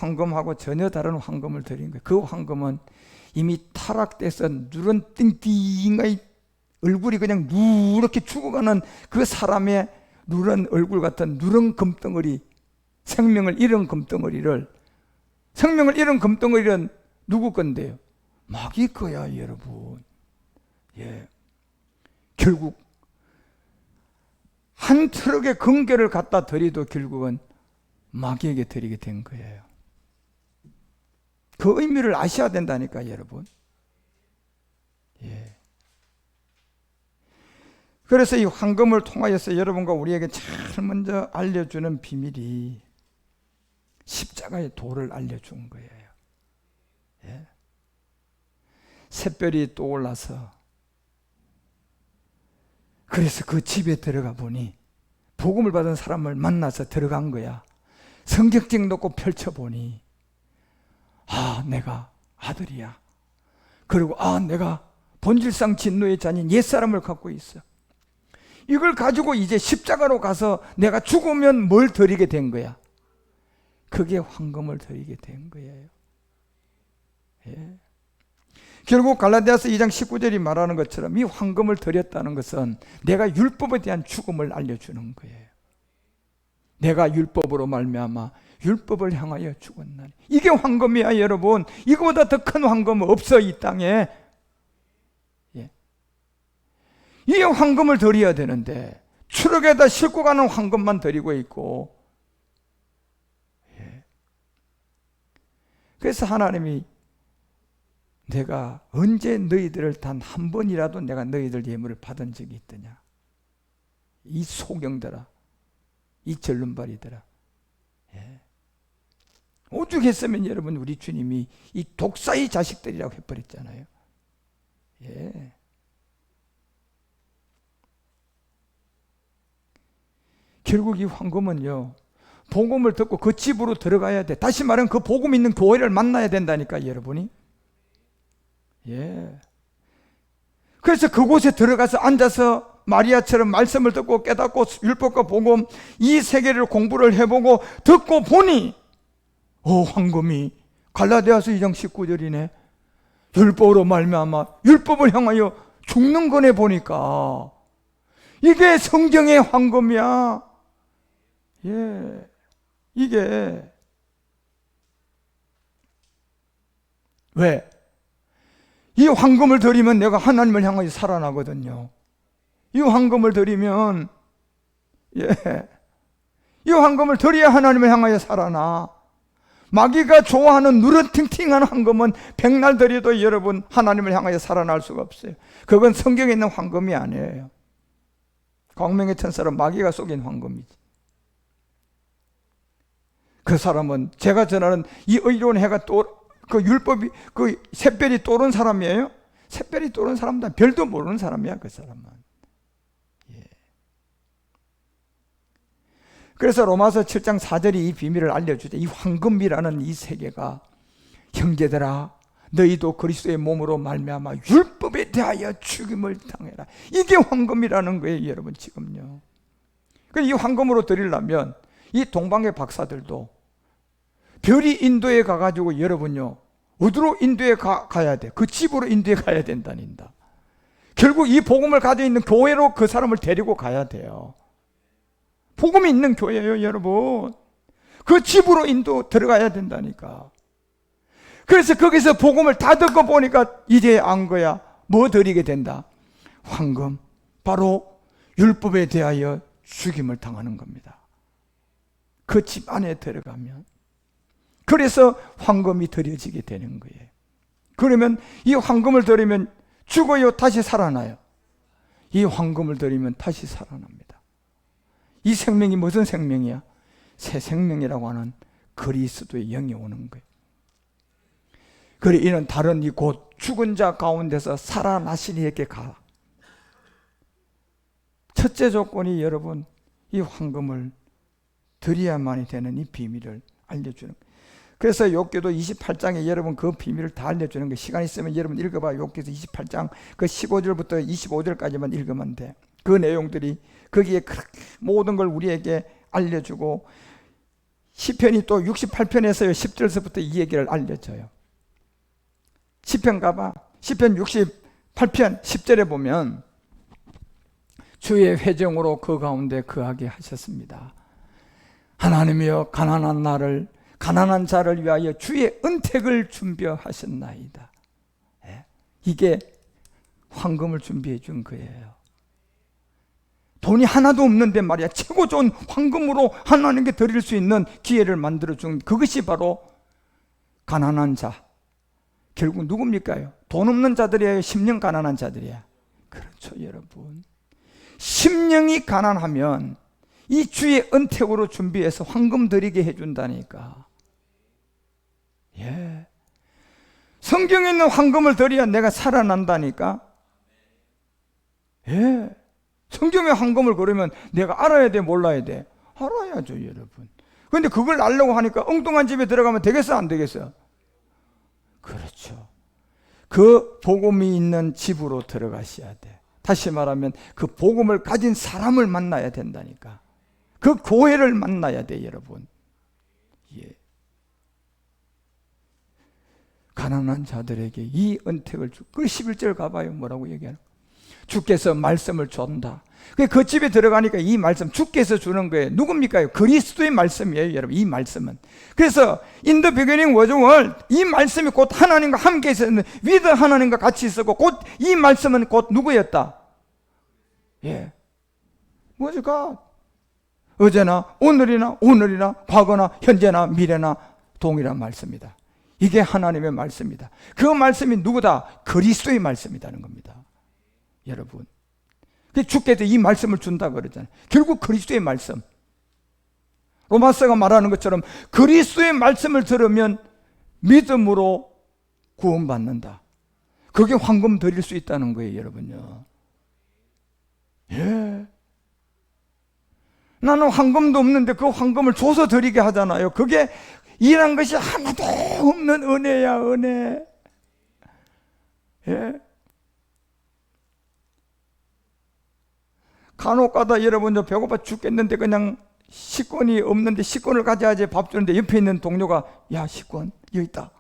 황금하고 전혀 다른 황금을 드린 거예요. 그 황금은 이미 타락돼서 누런 띵띵의 얼굴이 그냥 누렇게 죽어가는 그 사람의 누런 얼굴 같은 누런 금덩어리, 생명을 잃은 금덩어리를, 생명을 잃은 금덩어리는 누구 건데요? 마귀 거야, 여러분. 예. 결국 한 트럭의 금괴를 갖다 드리도 결국은 마귀에게 드리게 된 거예요. 그 의미를 아셔야 된다니까, 여러분. 예. 그래서 이 황금을 통하여서 여러분과 우리에게 제일 먼저 알려주는 비밀이 십자가의 도를 알려준 거예요. 예. 샛별이 떠올라서, 그래서 그 집에 들어가 보니 복음을 받은 사람을 만나서 들어간 거야. 성경책 놓고 펼쳐보니 내가 아들이야. 그리고 내가 본질상 진노의 자녀인 옛사람을 갖고 있어. 이걸 가지고 이제 십자가로 가서 내가 죽으면 뭘 드리게 된 거야? 그게 황금을 드리게 된 거예요. 예. 결국 갈라디아서 2장 19절이 말하는 것처럼 이 황금을 드렸다는 것은 내가 율법에 대한 죽음을 알려주는 거예요. 내가 율법으로 말미암아 율법을 향하여 죽었나니. 이게 황금이야, 여러분. 이거보다 더 큰 황금은 없어, 이 땅에. 예. 이 황금을 드려야 되는데 추럭에다 싣고 가는 황금만 드리고 있고. 예. 그래서 하나님이 내가 언제 너희들을 단 한 번이라도 내가 너희들 예물을 받은 적이 있더냐? 이 소경들아, 이 절름발이들아. 예. 오죽했으면 여러분 우리 주님이 이 독사의 자식들이라고 해버렸잖아요. 예. 결국 이 황금은요, 복음을 듣고 그 집으로 들어가야 돼. 다시 말하면 그 복음 있는 교회를 만나야 된다니까, 여러분이. 예. 그래서 그곳에 들어가서 앉아서 마리아처럼 말씀을 듣고 깨닫고 율법과 복음 이 세계를 공부를 해보고 듣고 보니 황금이 갈라디아서 2장 19절이네. 율법으로 말미암아 율법을 향하여 죽는 거네. 보니까 이게 성경의 황금이야. 예. 이게 왜? 이 황금을 드리면 내가 하나님을 향하여 살아나거든요. 이 황금을 드리면, 이 황금을 드려야 하나님을 향하여 살아나. 마귀가 좋아하는 누런팅팅한 황금은 백날 드려도 여러분 하나님을 향하여 살아날 수가 없어요. 그건 성경에 있는 황금이 아니에요. 광명의 천사는 마귀가 속인 황금이지. 그 사람은 제가 전하는 이 의로운 해가 또 그 율법이, 그 샛별이 떠오른 사람이에요? 샛별이 떠오른 사람도 별도 모르는 사람이야, 그 사람은. 예. 그래서 로마서 7장 4절이 이 비밀을 알려주죠. 이 황금이라는 이 세계가, 형제들아 너희도 그리스도의 몸으로 말미암아 율법에 대하여 죽임을 당해라. 이게 황금이라는 거예요, 여러분. 지금요. 이 황금으로 드리려면 이 동방의 박사들도 별이 인도에 가가지고 여러분요, 어디로 인도에 가야 돼? 그 집으로 인도에 가야 된다닌다. 결국 이 복음을 가지고 있는 교회로 그 사람을 데리고 가야 돼요. 복음이 있는 교회예요, 여러분. 그 집으로 인도 들어가야 된다니까. 그래서 거기서 복음을 다 듣고 보니까 이제 안 거야. 뭐 드리게 된다? 황금. 바로 율법에 대하여 죽임을 당하는 겁니다. 그 집 안에 들어가면. 그래서 황금이 드려지게 되는 거예요. 그러면 이 황금을 드리면 죽어요, 다시 살아나요? 이 황금을 드리면 다시 살아납니다. 이 생명이 무슨 생명이야? 새 생명이라고 하는 그리스도의 영이 오는 거예요. 그래 이는 다른 이 곧 죽은 자 가운데서 살아나신 이에게 가. 첫째 조건이 여러분 이 황금을 드려야만이 되는 이 비밀을 알려주는 거예요. 그래서 욥기도 28장에 여러분 그 비밀을 다 알려주는 거예요. 시간 있으면 여러분 읽어봐. 욥기서 28장 그 15절부터 25절까지만 읽으면 돼. 그 내용들이 거기에 모든 걸 우리에게 알려주고 시편이 또 68편에서요 10절서부터 이 얘기를 알려줘요. 시편 가봐. 시편 68편 10절에 보면 주의 회정으로 그 가운데 거하게 하셨습니다. 하나님이여 가난한 자를 위하여 주의 은택을 준비하셨나이다. 이게 황금을 준비해 준 거예요. 돈이 하나도 없는데 말이야 최고 좋은 황금으로 하나님께 드릴 수 있는 기회를 만들어 준 그것이 바로 가난한 자. 결국 누굽니까요? 돈 없는 자들이에요? 심령 가난한 자들이야? 그렇죠, 여러분. 심령이 가난하면 이 주의 은택으로 준비해서 황금 드리게 해준다니까. 예. 성경에 있는 황금을 드려야 내가 살아난다니까. 예. 성경의 황금을 그러면 내가 알아야 돼, 몰라야 돼? 알아야죠, 여러분. 그런데 그걸 알려고 하니까 엉뚱한 집에 들어가면 되겠어, 안 되겠어? 그렇죠. 그 복음이 있는 집으로 들어가셔야 돼. 다시 말하면 그 복음을 가진 사람을 만나야 된다니까. 그 교회를 만나야 돼, 여러분. 예. 가난한 자들에게 이 은택을 주. 그 11절 가봐요. 뭐라고 얘기하는? 주께서 말씀을 준다. 그 집에 들어가니까 이 말씀 주께서 주는 거예요. 누굽니까? 그리스도의 말씀이에요, 여러분. 이 말씀은. 그래서 in the beginning was a word. 이 말씀이 곧 하나님과 함께 있었는데 with 하나님과 같이 있었고 곧 이 말씀은 곧 누구였다? 예. 뭐지? 어제나 오늘이나 과거나 현재나 미래나 동일한 말씀이다. 이게 하나님의 말씀이다. 그 말씀이 누구다? 그리스도의 말씀이라는 겁니다. 여러분, 주께서 이 말씀을 준다 그러잖아요. 결국 그리스도의 말씀. 로마서가 말하는 것처럼 그리스도의 말씀을 들으면 믿음으로 구원받는다. 그게 황금 드릴 수 있다는 거예요, 여러분요. 예. 나는 황금도 없는데 그 황금을 줘서 드리게 하잖아요. 그게 일한 것이 하나도 없는 은혜야, 은혜. 예. 간혹 가다 여러분 배고파 죽겠는데 그냥 식권이 없는데 식권을 가져야지 밥 주는데 옆에 있는 동료가 야 식권 여기 있다.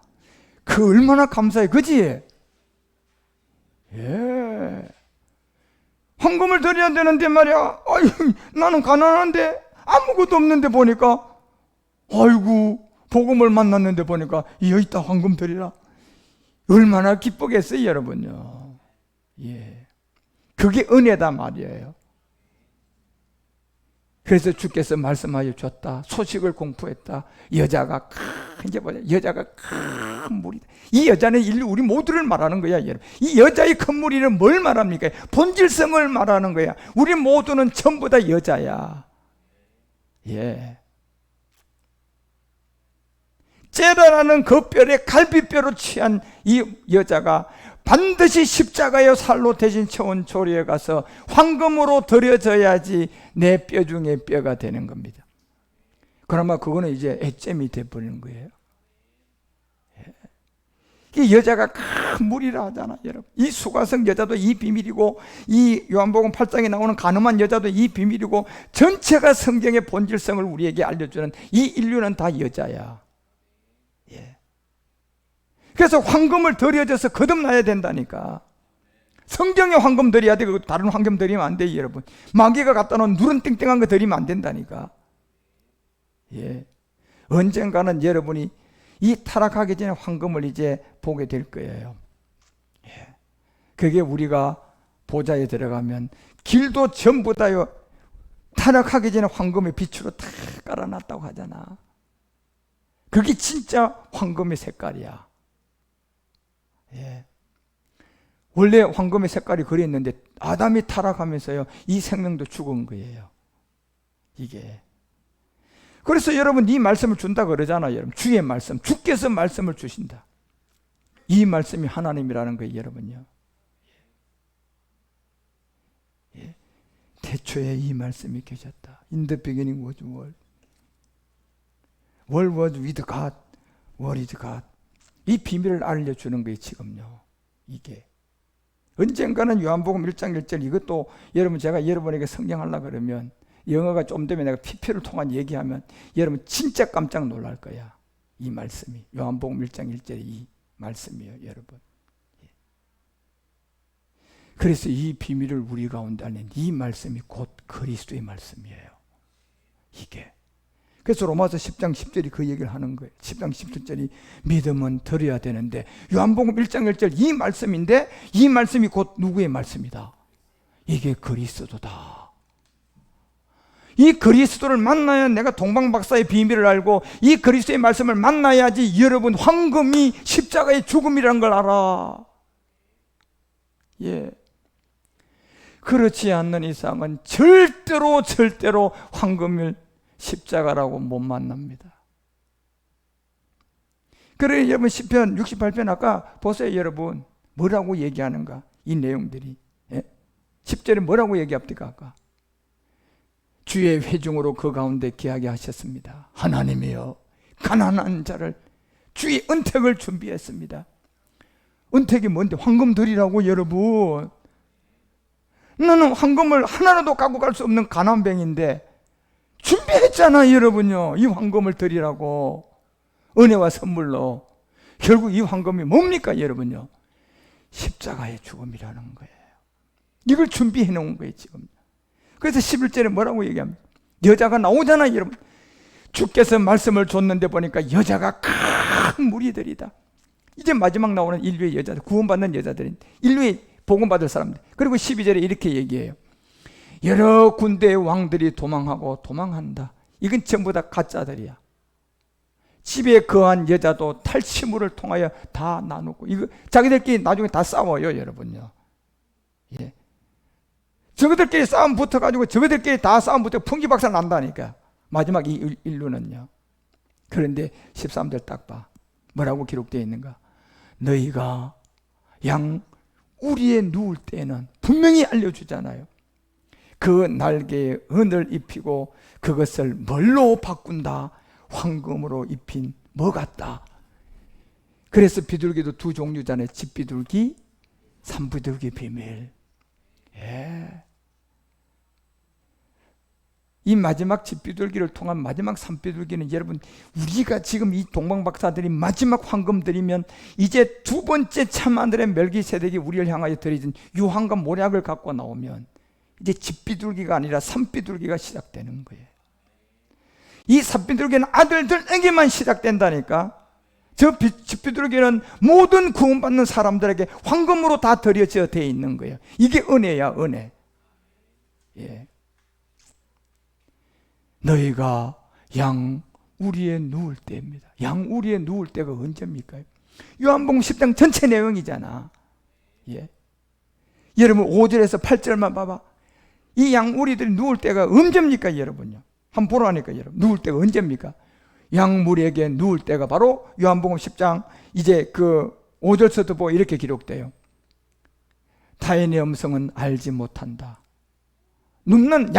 그 얼마나 감사해, 그지? 예. 황금을 드려야 되는데 말이야. 아유, 나는 가난한데 아무것도 없는데 보니까 아이고 복음을 만났는데 보니까 여기 있다, 황금 드리라. 얼마나 기쁘겠어요, 여러분요. 예. 그게 은혜다 말이에요. 그래서 주께서 말씀하여 줬다. 소식을 공포했다. 여자가 여자가 큰 무리다. 이 여자는 우리 모두를 말하는 거야, 여러분. 이 여자의 큰 무리는 뭘 말합니까? 본질성을 말하는 거야. 우리 모두는 전부 다 여자야. 예. 째라라는 그 뼈에 갈비뼈로 취한 이 여자가 반드시 십자가의 살로 대신 채운 조리에 가서 황금으로 드려져야지 내 뼈 중에 뼈가 되는 겁니다. 그러면 그거는 이제 애잼이 돼버리는 거예요. 이 여자가 큰 무리라 하잖아, 여러분. 이 수가성 여자도 이 비밀이고, 이 요한복음 8장에 나오는 가늠한 여자도 이 비밀이고, 전체가 성경의 본질성을 우리에게 알려주는 이 인류는 다 여자야. 예. 그래서 황금을 드려져서 거듭나야 된다니까. 성경에 황금 드려야 돼. 다른 황금 드리면 안 돼, 여러분. 마귀가 갖다 놓은 누런 땡땡한 거 드리면 안 된다니까. 예. 언젠가는 여러분이 이 타락하기 전에 황금을 이제 보게 될 거예요. 예. 그게 우리가 보좌에 들어가면 길도 전부 다요 타락하기 전에 황금의 빛으로 다 깔아놨다고 하잖아. 그게 진짜 황금의 색깔이야. 예. 원래 황금의 색깔이 그랬는데 아담이 타락하면서요 이 생명도 죽은 거예요. 이게. 그래서 여러분 이 말씀을 준다 그러잖아요. 여러분 주의 말씀, 주께서 말씀을 주신다. 이 말씀이 하나님이라는 거예요, 여러분요. 예. 태초에 이 말씀이 계셨다. In the beginning was word. Word was with God. Word is God. 이 비밀을 알려주는 거예요, 지금요. 이게. 언젠가는 요한복음 1장 1절 이것도 여러분 제가 여러분에게 성경하려고 그러면 영어가 좀 되면 내가 PP를 통한 얘기하면 여러분 진짜 깜짝 놀랄 거야. 이 말씀이 요한복음 1장 1절의 이 말씀이에요, 여러분. 그래서 이 비밀을 우리 가운데 안에 이 말씀이 곧 그리스도의 말씀이에요. 이게. 그래서 로마서 10장 10절이 그 얘기를 하는 거예요. 10장 10절이 믿음은 들어야 되는데 요한복음 1장 1절 이 말씀인데 이 말씀이 곧 누구의 말씀이다? 이게 그리스도다. 이 그리스도를 만나야 내가 동방박사의 비밀을 알고 이 그리스도의 말씀을 만나야지 여러분 황금이 십자가의 죽음이라는 걸 알아. 예. 그렇지 않는 이상은 절대로 황금을 십자가라고 못 만납니다. 그래 여러분 시편 68편 아까 보세요 여러분 뭐라고 얘기하는가 이 내용들이. 예? 10절에 뭐라고 얘기합니까 아까? 주의 회중으로 그 가운데 귀하게 하셨습니다. 하나님이여 가난한 자를 주의 은택을 준비했습니다. 은택이 뭔데? 황금 드리라고 여러분. 나는 황금을 하나라도 갖고 갈 수 없는 가난뱅인데 준비했잖아 여러분요. 이 황금을 드리라고 은혜와 선물로. 결국 이 황금이 뭡니까 여러분요? 십자가의 죽음이라는 거예요. 이걸 준비해 놓은 거예요 지금. 그래서 11절에 뭐라고 얘기합니까? 여자가 나오잖아요 여러분. 주께서 말씀을 줬는데 보니까 여자가 큰 무리들이다. 이제 마지막 나오는 인류의 여자들, 구원받는 여자들인 인류의 복음받을 사람들. 그리고 12절에 이렇게 얘기해요. 여러 군대의 왕들이 도망하고 도망한다. 이건 전부 다 가짜들이야. 집에 거한 여자도 탈취물을 통하여 다 나누고 이거 자기들끼리 나중에 다 싸워요 여러분요. 예. 저거들끼리 싸움 붙어가지고 저거들끼리 다 싸움 붙어 풍기박살 난다니까 마지막 이 인류는요. 그런데 13절 딱 봐. 뭐라고 기록되어 있는가? 너희가 양 우리에 누울 때에는 분명히 알려주잖아요. 그 날개에 은을 입히고 그것을 뭘로 바꾼다? 황금으로 입힌 뭐 같다? 그래서 비둘기도 두 종류잖아요. 집비둘기, 산비둘기 비밀. 예. 이 마지막 집비둘기를 통한 마지막 산비둘기는 여러분 우리가 지금 이 동방박사들이 마지막 황금 드리면 이제 두 번째 참하늘의 멜기세덱이 우리를 향하여 드리던 유황과 모략을 갖고 나오면 이제 집비둘기가 아니라 산비둘기가 시작되는 거예요. 이 산비둘기는 아들들에게만 시작된다니까. 저 집비둘기는 모든 구원받는 사람들에게 황금으로 다 드려져 되어 있는 거예요. 이게 은혜야 은혜. 예. 너희가 양 우리에 누울 때입니다. 양 우리에 누울 때가 언제입니까? 요한복음 10장 전체 내용이잖아. 예. 여러분 5절에서 8절만 봐봐. 이 양 우리들이 누울 때가 언제입니까 여러분요? 한번 보라니까 여러분. 누울 때가 언제입니까? 양물에게 누울 때가 바로 요한복음 10장 이제 그 5절서부터 보고 이렇게 기록돼요. 타인의 음성은 알지 못한다. 눕는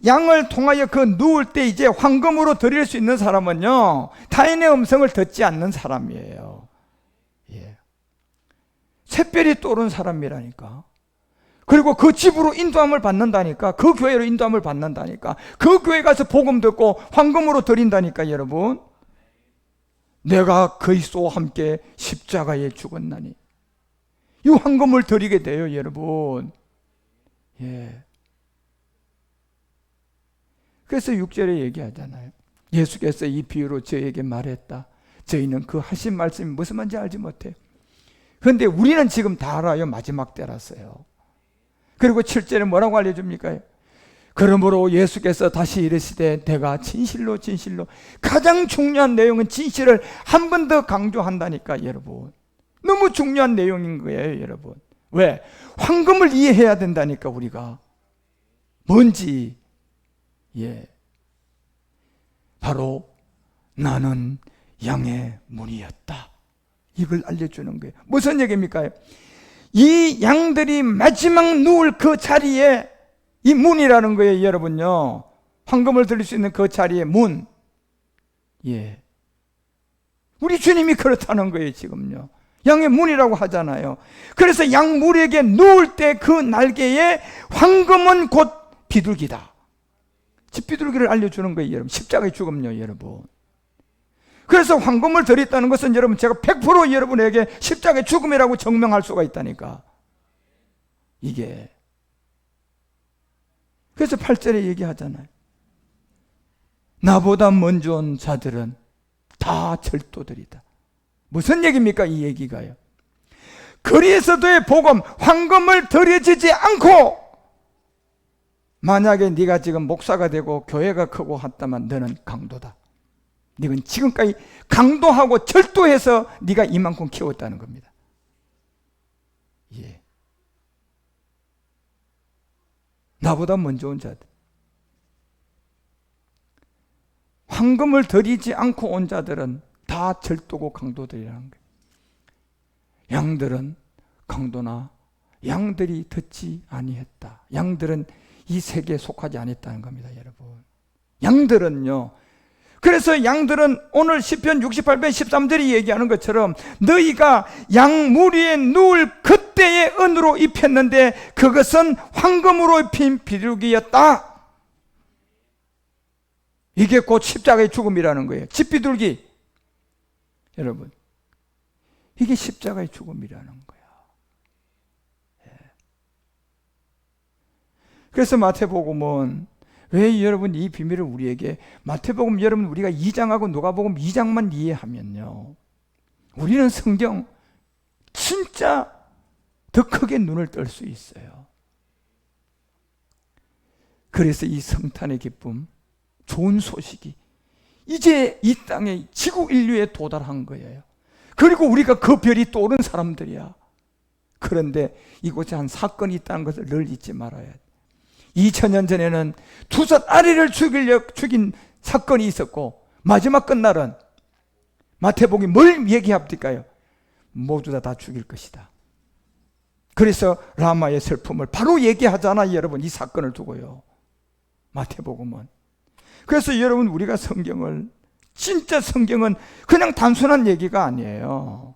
양을 통하여 그 누울 때 이제 황금으로 드릴 수 있는 사람은요 타인의 음성을 듣지 않는 사람이에요. 예. 샛별이 떠오른 사람이라니까. 그리고 그 집으로 인도함을 받는다니까. 그 교회로 인도함을 받는다니까. 그 교회 가서 복음 듣고 황금으로 드린다니까 여러분. 내가 그리스도와 함께 십자가에 죽었나니 이 황금을 드리게 돼요 여러분. 예. 그래서 6절에 얘기하잖아요. 예수께서 이 비유로 저희에게 말했다. 저희는 그 하신 말씀이 무슨 말인지 알지 못해요. 그런데 우리는 지금 다 알아요. 마지막 때라서요. 그리고 7절에 뭐라고 알려줍니까? 그러므로 예수께서 다시 이르시되 내가 진실로 가장 중요한 내용은 진실을 한 번 더 강조한다니까 여러분. 너무 중요한 내용인 거예요 여러분. 왜? 황금을 이해해야 된다니까 우리가. 뭔지. 예. 바로 나는 양의 문이었다. 이걸 알려주는 거예요. 무슨 얘기입니까? 이 양들이 마지막 누울 그 자리에 이 문이라는 거예요 여러분요. 황금을 드릴 수 있는 그 자리에 문. 예. 우리 주님이 그렇다는 거예요 지금요. 양의 문이라고 하잖아요. 그래서 양물에게 누울 때 그 날개에 황금은 곧 비둘기다. 집비둘기를 알려주는 거예요, 여러분. 십자가의 죽음요, 여러분. 그래서 황금을 드렸다는 것은 여러분, 제가 100% 여러분에게 십자가의 죽음이라고 증명할 수가 있다니까. 이게. 그래서 8절에 얘기하잖아요. 나보다 먼저 온 자들은 다 절도들이다. 무슨 얘기입니까? 이 얘기가요. 그리스도의 복음, 황금을 드려지지 않고, 만약에 네가 지금 목사가 되고 교회가 크고 했다면 너는 강도다. 네가 지금까지 강도하고 절도해서 네가 이만큼 키웠다는 겁니다. 예. 나보다 먼저 온 자들, 황금을 드리지 않고 온 자들은 다 절도고 강도들이라는 거예요. 양들은 강도나 양들이 듣지 아니했다. 양들은 이 세계에 속하지 않았다는 겁니다, 여러분. 양들은요. 그래서 양들은 오늘 시편 68편 13절이 얘기하는 것처럼 너희가 양 무리에 누울 그때의 은으로 입혔는데 그것은 황금으로 입힌 비둘기였다. 이게 곧 십자가의 죽음이라는 거예요. 집비둘기. 여러분, 이게 십자가의 죽음이라는 거야. 그래서 마태복음은 왜 여러분 이 비밀을 우리에게, 마태복음 여러분 우리가 2장하고 누가복음 2장만 이해하면요, 우리는 성경 진짜 더 크게 눈을 뜰 수 있어요. 그래서 이 성탄의 기쁨, 좋은 소식이 이제 이 땅에 지구 인류에 도달한 거예요. 그리고 우리가 그 별이 떠오른 사람들이야. 그런데 이곳에 한 사건이 있다는 것을 늘 잊지 말아야 돼. 2000년 전에는 두섯 아리를 죽인 사건이 있었고, 마지막 끝날은 마태복음이 뭘 얘기합니까요? 모두 다 죽일 것이다. 그래서 라마의 슬픔을 바로 얘기하잖아요, 여러분. 이 사건을 두고요, 마태복음은. 그래서 여러분, 우리가 성경을, 진짜 성경은 그냥 단순한 얘기가 아니에요.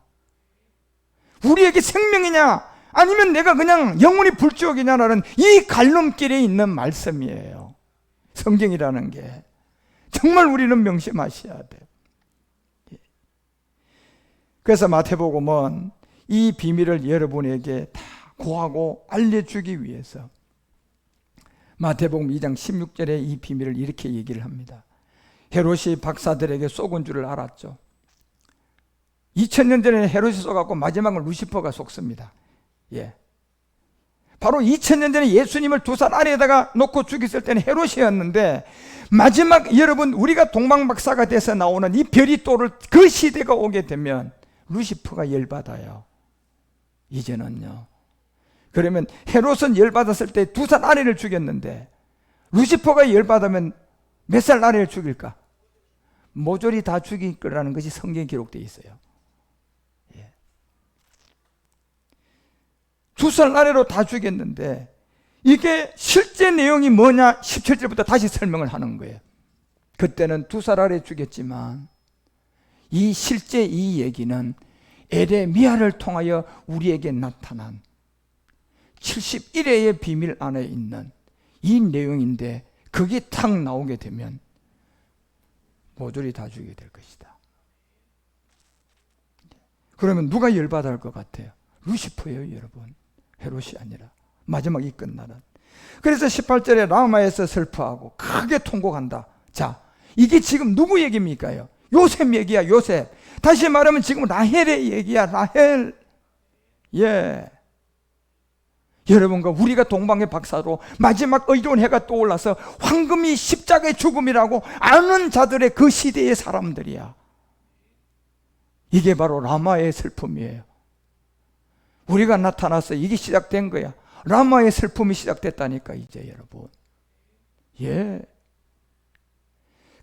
우리에게 생명이냐 아니면 내가 그냥 영혼이 불지옥이냐라는 이 갈림길에 있는 말씀이에요. 성경이라는 게 정말 우리는 명심하셔야 돼요. 그래서 마태복음은 이 비밀을 여러분에게 다 구하고 알려주기 위해서 마태복음 2장 16절에 이 비밀을 이렇게 얘기를 합니다. 헤롯이 박사들에게 속은 줄을 알았죠. 2000년 전에 헤롯이 속았고 마지막은 루시퍼가 속습니다. 예. 바로 2000년 전에 예수님을 두 살 아래에다가 놓고 죽였을 때는 헤롯이었는데, 마지막 여러분 우리가 동방박사가 돼서 나오는 이 별이 떠오를 그 시대가 오게 되면 루시퍼가 열받아요. 이제는요. 그러면 헤롯은 열받았을 때 두 살 아래를 죽였는데, 루시퍼가 열받으면 몇 살 아래를 죽일까? 모조리 다 죽일 거라는 것이 성경에 기록되어 있어요. 두 살 아래로 다 죽였는데, 이게 실제 내용이 뭐냐 17절부터 다시 설명을 하는 거예요. 그때는 두 살 아래 죽였지만 이 실제 이 얘기는 에레미야를 통하여 우리에게 나타난 71회의 비밀 안에 있는 이 내용인데, 그게 탁 나오게 되면 모조리 다 죽게 될 것이다. 그러면 누가 열받을 것 같아요? 루시퍼예요, 여러분. 헤롯이 아니라. 마지막이 끝나는. 그래서 18절에 라마에서 슬퍼하고 크게 통곡한다. 자, 이게 지금 누구 얘기입니까요? 요셉 얘기야, 요셉. 다시 말하면 지금 라헬의 얘기야, 라헬. 예. 여러분과 우리가 동방의 박사로 마지막 의로운 해가 떠올라서 황금이 십자가의 죽음이라고 아는 자들의 그 시대의 사람들이야. 이게 바로 라마의 슬픔이에요. 우리가 나타나서 이게 시작된 거야. 라마의 슬픔이 시작됐다니까, 이제 여러분. 예.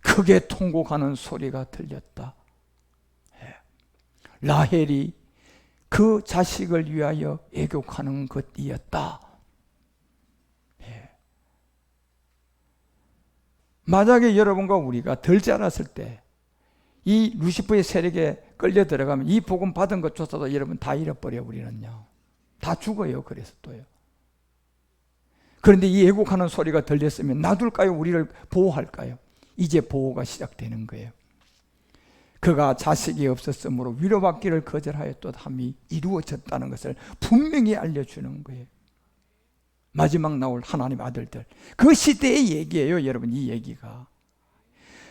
크게 통곡하는 소리가 들렸다. 예. 라헬이 그 자식을 위하여 애곡하는 것이었다. 예. 만약에 여러분과 우리가 덜 자랐을 때 이 루시퍼의 세력에 끌려 들어가면 이 복음 받은 것조차도 여러분 다 잃어버려. 우리는요, 다 죽어요. 그래서 또요. 그런데 이 애곡하는 소리가 들렸으면 놔둘까요? 우리를 보호할까요? 이제 보호가 시작되는 거예요. 그가 자식이 없었으므로 위로받기를 거절하였던 함이 이루어졌다는 것을 분명히 알려주는 거예요. 마지막 나올 하나님의 아들들, 그 시대의 얘기예요, 여러분. 이 얘기가.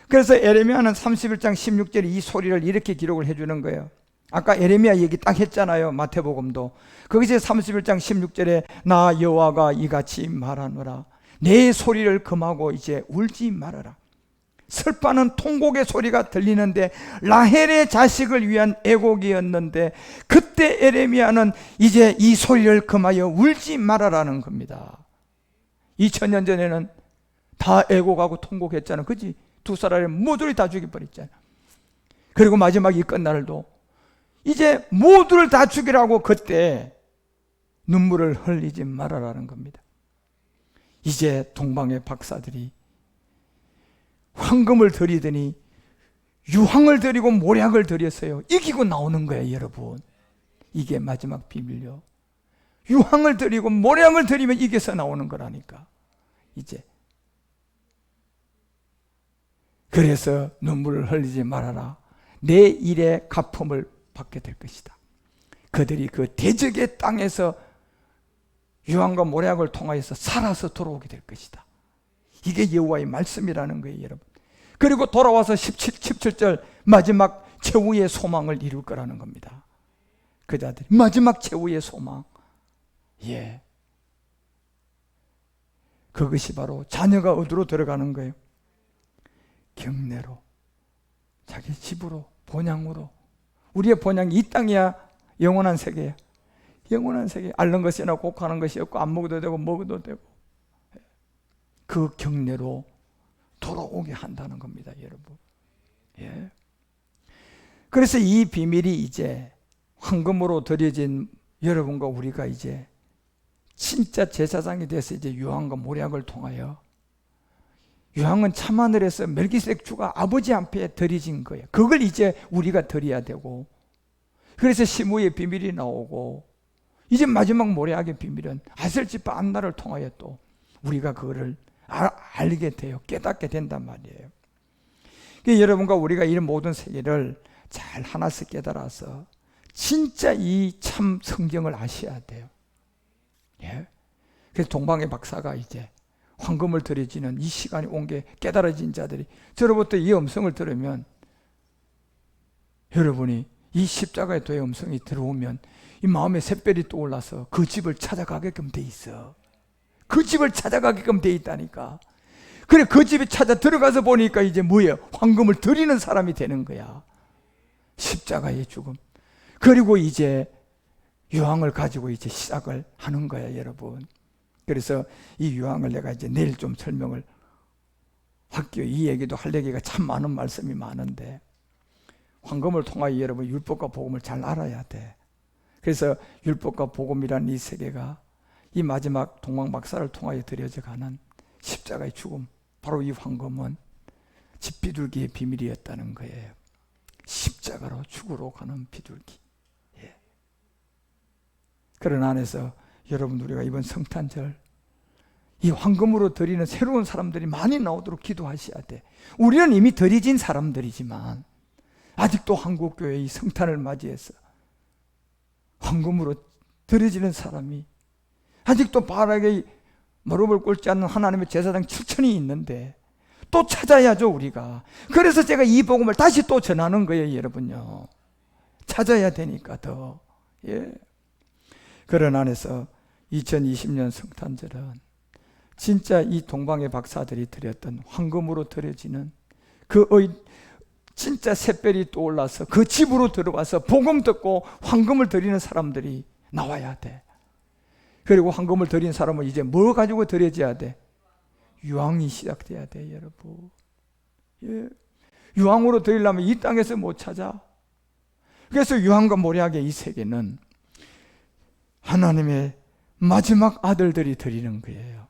그래서 에레미야는 31장 16절에 이 소리를 이렇게 기록을 해주는 거예요. 아까 에레미야 얘기 딱 했잖아요, 마태복음도. 거기서 31장 16절에 나 여호와가 이같이 말하노라, 내 소리를 금하고 이제 울지 말아라. 슬퍼하는 통곡의 소리가 들리는데 라헬의 자식을 위한 애곡이었는데, 그때 에레미야는 이제 이 소리를 금하여 울지 말아라는 겁니다. 2000년 전에는 다 애곡하고 통곡했잖아요, 그지? 두 사람을 모두를 다 죽여버렸잖아요. 그리고 마지막 이 끝날도 이제 모두를 다 죽이라고 그때 눈물을 흘리지 말아라는 겁니다. 이제 동방의 박사들이 황금을 드리더니 유황을 드리고 모략을 드렸어요. 이기고 나오는 거예요, 여러분. 이게 마지막 비밀요. 유황을 드리고 모략을 드리면 이겨서 나오는 거라니까. 이제 그래서 눈물을 흘리지 말아라. 내 일의 갚음을 받게 될 것이다. 그들이 그 대적의 땅에서 유황과 모략을 통하여서 살아서 돌아오게 될 것이다. 이게 여호와의 말씀이라는 거예요, 여러분. 그리고 돌아와서 17절 마지막 최후의 소망을 이룰 거라는 겁니다. 그 자들이 마지막 최후의 소망, 예, 그것이 바로 자녀가 어디로 들어가는 거예요? 경내로, 자기 집으로, 본향으로. 우리의 본향이 이 땅이야, 영원한 세계야. 영원한 세계. 앓는 것이나 곡하는 것이 없고 안 먹어도 되고 먹어도 되고, 그 경내로 돌아오게 한다는 겁니다, 여러분. 예. 그래서 이 비밀이 이제 황금으로 드려진 여러분과 우리가 이제 진짜 제사장이 돼서 이제 유황과 모략을 통하여, 유황은 참하늘에서 멜기세덱 주가 아버지 앞에 드려진 거예요. 그걸 이제 우리가 드려야 되고, 그래서 시므의 비밀이 나오고, 이제 마지막 모략의 비밀은 아셀지파 안나를 통하여 또 우리가 그거를 알게 돼요. 깨닫게 된단 말이에요. 여러분과 우리가 이 모든 세계를 잘 하나씩 깨달아서 진짜 이 참 성경을 아셔야 돼요. 예? 그래서 동방의 박사가 이제 황금을 드려지는 이 시간이 온 게 깨달아진 자들이 저로부터 이 음성을 들으면, 여러분이 이 십자가의 도의 음성이 들어오면 이 마음에 샛별이 떠올라서 그 집을 찾아가게끔 돼 있어. 그 집을 찾아가게끔 돼 있다니까. 그래, 그 집에 찾아 들어가서 보니까 이제 뭐예요? 황금을 드리는 사람이 되는 거야. 십자가의 죽음. 그리고 이제 유황을 가지고 이제 시작을 하는 거야, 여러분. 그래서 이 유황을 내가 이제 내일 좀 설명을 할게요. 이 얘기도 할 얘기가 참 많은 말씀이 많은데, 황금을 통하여 여러분 율법과 복음을 잘 알아야 돼. 그래서 율법과 복음이라는 이 세계가 이 마지막 동방 박사를 통하여 드려져 가는 십자가의 죽음, 바로 이 황금은 집 비둘기의 비밀이었다는 거예요. 십자가로 죽으러 가는 비둘기. 예. 그런 안에서 여러분, 우리가 이번 성탄절 이 황금으로 드리는 새로운 사람들이 많이 나오도록 기도하셔야 돼. 우리는 이미 드려진 사람들이지만 아직도 한국교회 이 성탄을 맞이해서 황금으로 드려지는 사람이 아직도 바라게 무릎을 꿇지 않는 하나님의 제사장 7천이 있는데 또 찾아야죠, 우리가. 그래서 제가 이 복음을 다시 또 전하는 거예요, 여러분요. 찾아야 되니까 더. 예. 그런 안에서 2020년 성탄절은 진짜 이 동방의 박사들이 드렸던 황금으로 드려지는 그 진짜 샛별이 떠올라서 그 집으로 들어와서 복음 듣고 황금을 드리는 사람들이 나와야 돼. 그리고 황금을 드린 사람은 이제 뭐 가지고 드려져야 돼? 유황이 시작돼야 돼, 여러분. 예. 유황으로 드리려면 이 땅에서 못 찾아. 그래서 유황과 모략의 이 세계는 하나님의 마지막 아들들이 드리는 거예요.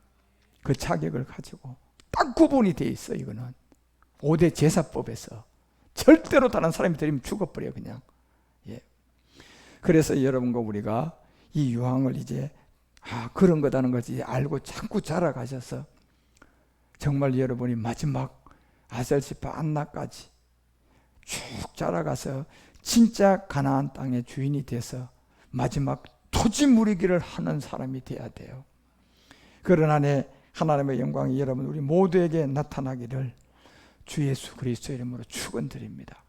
그 자격을 가지고 딱 구분이 돼 있어. 이거는 5대 제사법에서 절대로 다른 사람이 드리면 죽어버려, 그냥. 예. 그래서 여러분과 우리가 이 유황을 이제 그런 거다는 것이 알고 자꾸 자라가셔서 정말 여러분이 마지막 아셀시파 안나까지 쭉 자라가서 진짜 가나안 땅의 주인이 돼서 마지막 토지무리기를 하는 사람이 돼야 돼요. 그런 안에 하나님의 영광이 여러분 우리 모두에게 나타나기를 주 예수 그리스도의 이름으로 축원드립니다.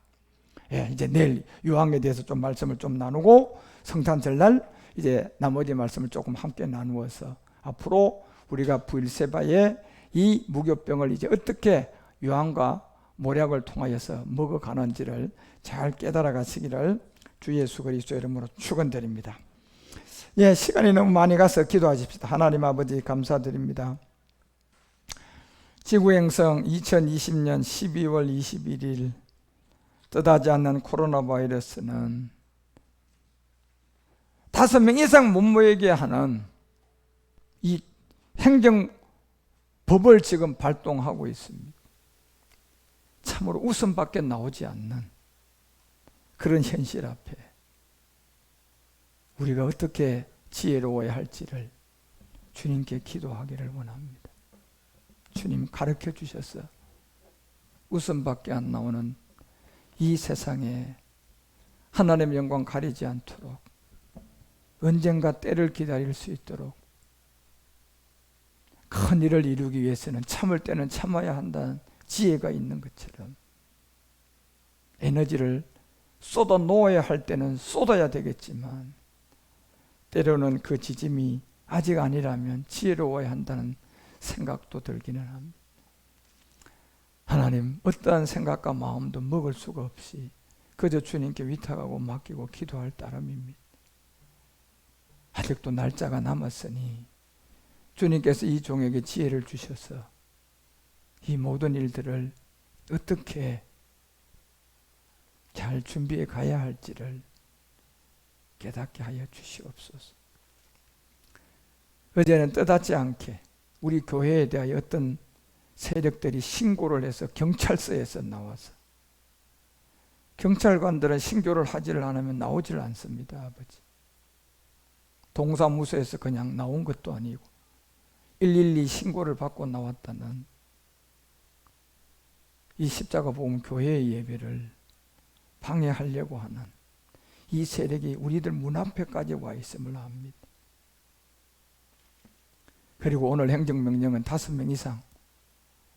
이제 내일 유황에 대해서 좀 말씀을 좀 나누고 성탄절날 이제 나머지 말씀을 조금 함께 나누어서 앞으로 우리가 부일세바의 이 무교병을 이제 어떻게 유황과 모략을 통하여서 먹어가는지를 잘 깨달아 가시기를 주 예수 그리스도의 이름으로 축원드립니다. 시간이 너무 많이 가서 기도하십시다. 하나님 아버지 감사드립니다. 지구행성 2020년 12월 21일 뜻하지 않는 코로나 바이러스는 5명 이상 못 모이게 하는 이 행정법을 지금 발동하고 있습니다. 참으로 웃음밖에 나오지 않는 그런 현실 앞에 우리가 어떻게 지혜로워야 할지를 주님께 기도하기를 원합니다. 주님 가르쳐 주셔서 웃음밖에 안 나오는 이 세상에 하나님의 영광 가리지 않도록 언젠가 때를 기다릴 수 있도록 큰 일을 이루기 위해서는 참을 때는 참아야 한다는 지혜가 있는 것처럼 에너지를 쏟아 놓아야 할 때는 쏟아야 되겠지만 때로는 그 지짐이 아직 아니라면 지혜로워야 한다는 생각도 들기는 합니다. 하나님 어떠한 생각과 마음도 먹을 수가 없이 그저 주님께 위탁하고 맡기고 기도할 따름입니다. 아직도 날짜가 남았으니 주님께서 이 종에게 지혜를 주셔서 이 모든 일들을 어떻게 잘 준비해 가야 할지를 깨닫게 하여 주시옵소서. 어제는 뜻하지 않게 우리 교회에 대하여 어떤 세력들이 신고를 해서 경찰서에서 나와서 경찰관들은 신고를 하지를 않으면 나오질 않습니다. 아버지. 동사무소에서 그냥 나온 것도 아니고 112 신고를 받고 나왔다는 이 십자가 복음 교회의 예배를 방해하려고 하는 이 세력이 우리들 문 앞에까지 와 있음을 압니다. 그리고 오늘 행정명령은 5명 이상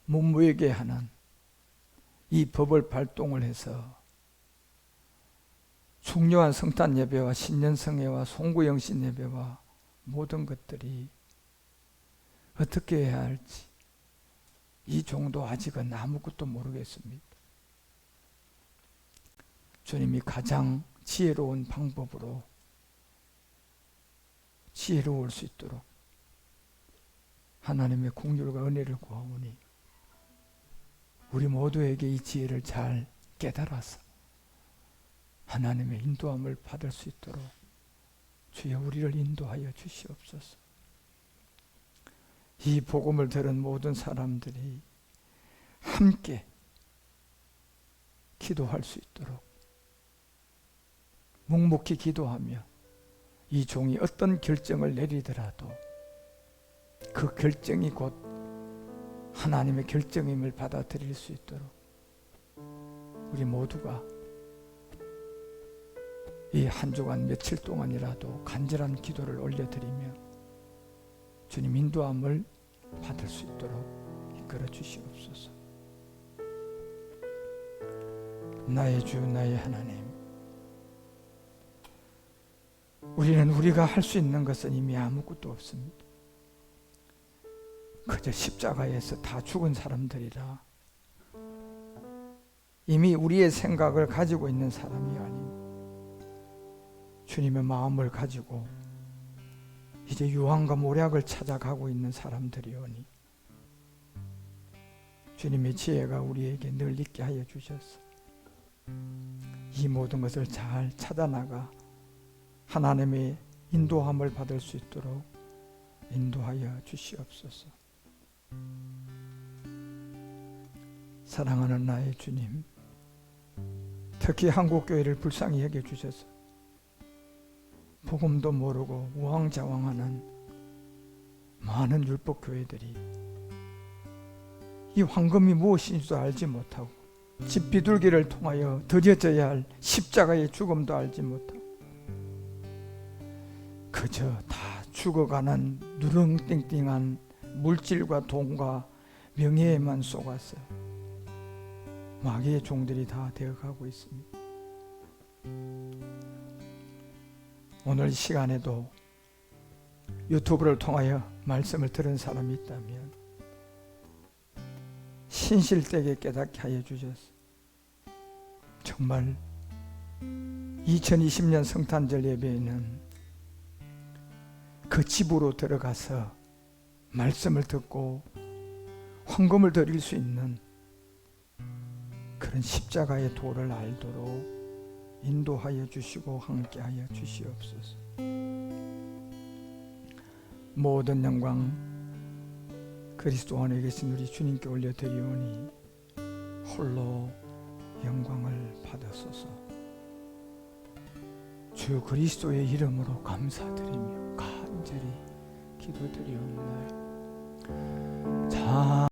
못 모이게 하는 이 법을 발동을 해서 중요한 성탄 예배와 신년성회와 송구영신 예배와 모든 것들이 어떻게 해야 할지 이 종도 아직은 아무것도 모르겠습니다. 주님이 가장 지혜로운 방법으로 지혜로울 수 있도록 하나님의 긍휼과 은혜를 구하오니 우리 모두에게 이 지혜를 잘 깨달아서 하나님의 인도함을 받을 수 있도록 주여 우리를 인도하여 주시옵소서. 이 복음을 들은 모든 사람들이 함께 기도할 수 있도록 묵묵히 기도하며 이 종이 어떤 결정을 내리더라도 그 결정이 곧 하나님의 결정임을 받아들일 수 있도록 우리 모두가 이 한 주간 며칠 동안이라도 간절한 기도를 올려드리며 주님 인도함을 받을 수 있도록 이끌어 주시옵소서. 나의 주 나의 하나님, 우리는 우리가 할 수 있는 것은 이미 아무것도 없습니다. 그저 십자가에서 다 죽은 사람들이라 이미 우리의 생각을 가지고 있는 사람이 아니고 주님의 마음을 가지고 이제 유황과 모략을 찾아가고 있는 사람들이오니 주님의 지혜가 우리에게 늘 있게 하여 주셔서 이 모든 것을 잘 찾아나가 하나님의 인도함을 받을 수 있도록 인도하여 주시옵소서. 사랑하는 나의 주님, 특히 한국교회를 불쌍히 여겨 주셔서 복음도 모르고 우왕좌왕하는 많은 율법 교회들이 이 황금이 무엇인지도 알지 못하고 집 비둘기를 통하여 드려져야 할 십자가의 죽음도 알지 못하고 그저 다 죽어가는 누렁땡땡한 물질과 돈과 명예에만 속아서 마귀의 종들이 다 되어가고 있습니다. 오늘 시간에도 유튜브를 통하여 말씀을 들은 사람이 있다면 신실되게 깨닫게 하여 주셔서 정말 2020년 성탄절 예배에는 그 집으로 들어가서 말씀을 듣고 헌금을 드릴 수 있는 그런 십자가의 도를 알도록 인도하여 주시고 함께하여 주시옵소서. 모든 영광 그리스도 안에 계신 우리 주님께 올려드리오니 홀로 영광을 받으소서. 주 그리스도의 이름으로 감사드리며 간절히 기도드리옵나이다.